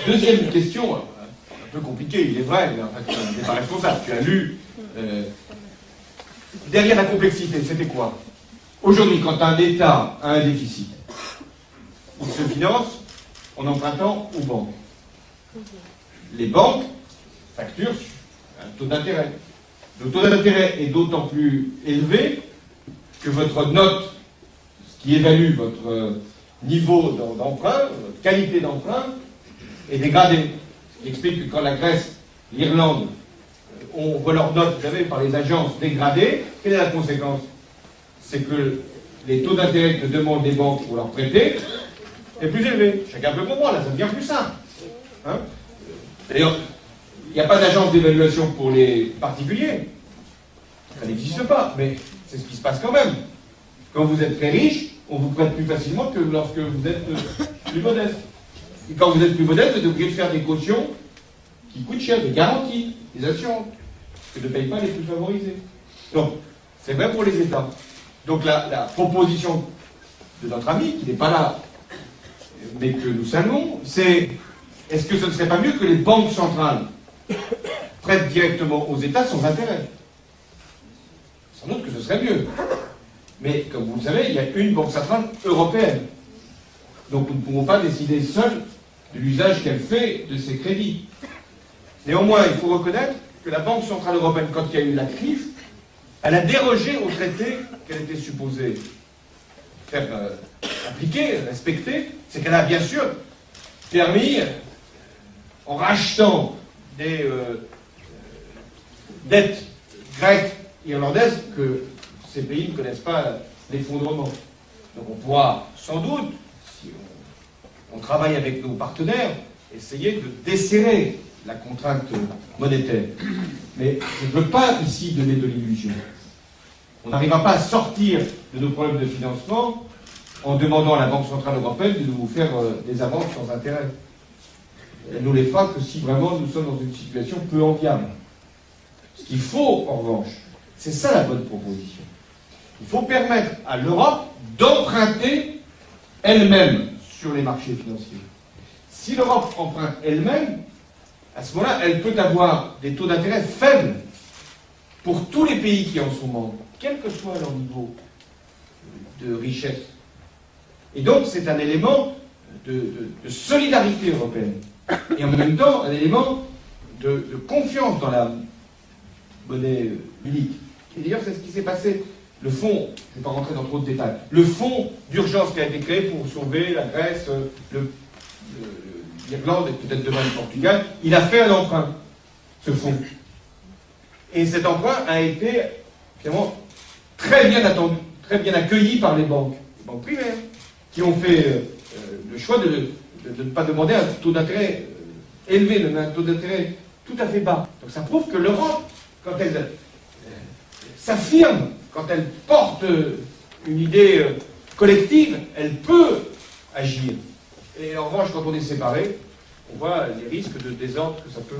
Deuxième question, un peu compliquée, il est vrai, mais en fait, tu n'es pas responsable. Tu as lu. Derrière la complexité, c'était quoi? Aujourd'hui, quand un État a un déficit, il se finance en empruntant aux banques. Les banques facturent un taux d'intérêt. Le taux d'intérêt est d'autant plus élevé que votre note, ce qui évalue votre niveau d'emprunt, votre qualité d'emprunt, est dégradée. Ce qui explique que quand la Grèce, l'Irlande, on voit leurs notes, vous savez, par les agences dégradées, quelle est la conséquence? C'est que les taux d'intérêt que demandent les banques pour leur prêter est plus élevé. Chacun peut comprendre, là, ça devient plus simple. Hein? D'ailleurs, il n'y a pas d'agence d'évaluation pour les particuliers. Ça n'existe pas, mais c'est ce qui se passe quand même. Quand vous êtes très riche, on vous prête plus facilement que lorsque vous êtes plus modeste. Et quand vous êtes plus modeste, vous êtes obligé de faire des cautions qui coûtent cher, des garanties, des assurances, que ne payent pas les plus favorisés. Donc, c'est vrai pour les États. Donc la proposition de notre ami, qui n'est pas là, mais que nous saluons, c'est est-ce que ce ne serait pas mieux que les banques centrales prêtent directement aux États sans intérêt? Sans doute que ce serait mieux. Mais comme vous le savez, il y a une banque centrale européenne. Donc nous ne pouvons pas décider seuls de l'usage qu'elle fait de ces crédits. Néanmoins, il faut reconnaître que la Banque centrale européenne, quand il y a eu la crise, elle a dérogé au traité qu'elle était supposée faire appliquer, respecter. C'est qu'elle a bien sûr permis, en rachetant des dettes grecques, irlandaises, que ces pays ne connaissent pas l'effondrement. Donc on pourra sans doute, si on travaille avec nos partenaires, essayer de desserrer la contrainte monétaire. Mais je ne veux pas ici donner de l'illusion. On n'arrivera pas à sortir de nos problèmes de financement en demandant à la Banque centrale européenne de nous faire des avances sans intérêt. Elle ne nous les fera que si vraiment nous sommes dans une situation peu enviable. Ce qu'il faut, en revanche, c'est ça la bonne proposition. Il faut permettre à l'Europe d'emprunter elle-même sur les marchés financiers. Si l'Europe emprunte elle-même, à ce moment-là, elle peut avoir des taux d'intérêt faibles pour tous les pays qui en sont membres, quel que soit leur niveau de richesse. Et donc, c'est un élément de solidarité européenne. Et en même temps, un élément de confiance dans la monnaie unique. Et d'ailleurs, c'est ce qui s'est passé. Le fonds, je ne vais pas rentrer dans trop de détails, le fonds d'urgence qui a été créé pour sauver la Grèce, l'Irlande et peut-être demain le Portugal, il a fait un emprunt, ce fonds. Et cet emprunt a été finalement très bien attendu, très bien accueilli par les banques primaires, qui ont fait le choix de ne pas demander un taux d'intérêt élevé, mais un taux d'intérêt tout à fait bas. Donc ça prouve que l'Europe, quand elle s'affirme, quand elle porte une idée collective, elle peut agir. Et en revanche, quand on est séparé, on voit les risques de désordre que ça peut